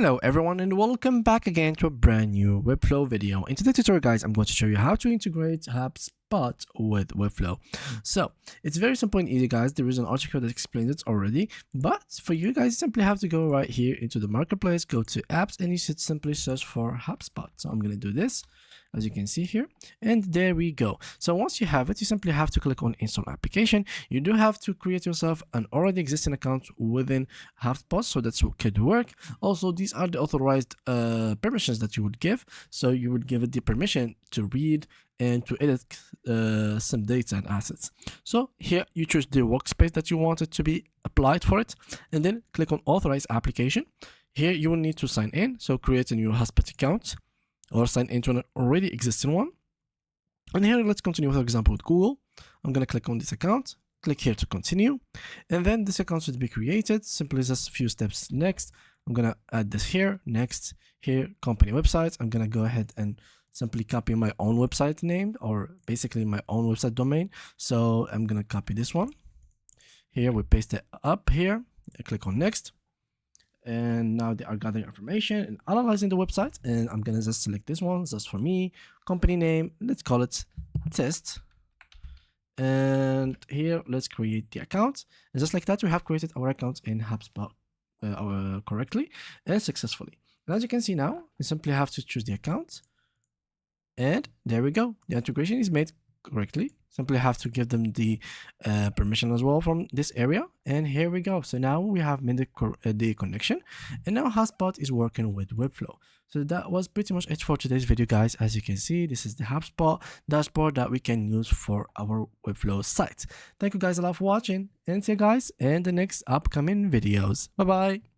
Hello everyone and welcome back again to a brand new Webflow video. In today's tutorial guys, I'm going to show you how to integrate Hubspot with Webflow. So it's very simple and easy guys. There is an article that explains it already, but for you guys, you simply have to go right here into the marketplace, go to apps, and you should simply search for Hubspot. So I'm going to do this, as you can see here, and there we go. So once you have it, you simply have to click on install application. You do have to create yourself an already existing account within Hubspot, so that's what could work. Also, these are the authorized permissions that you would give. So you would give it the permission to read and to edit some data and assets. So here you choose the workspace that you want it to be applied for it, and then click on authorize application. Here you will need to sign in, so create a new Hubspot account or sign into an already existing one. And here let's continue, for example, with Google. I'm going to click on this account, click here to continue, and then this account should be created. Simply just a few steps next. I'm going to add this here, next, here, company websites. I'm going to go ahead and simply copy my own website name, or basically my own website domain. So I'm going to copy this one. Here we paste it up here, I click on next. And now they are gathering information and analyzing the website, and I'm gonna just select this one just for me. Company name, let's call it test, and here let's create the account. And just like that, we have created our account in Hubspot correctly and successfully. And as you can see now, we simply have to choose the account, and there we go, the integration is made correctly. Simply have to give them the permission as well from this area, and here we go. So now we have made the connection, and now Hubspot is working with Webflow. So that was pretty much it for today's video guys. As you can see, this is the Hubspot dashboard that we can use for our Webflow site. Thank you guys a lot for watching, and see you guys in the next upcoming videos. Bye bye.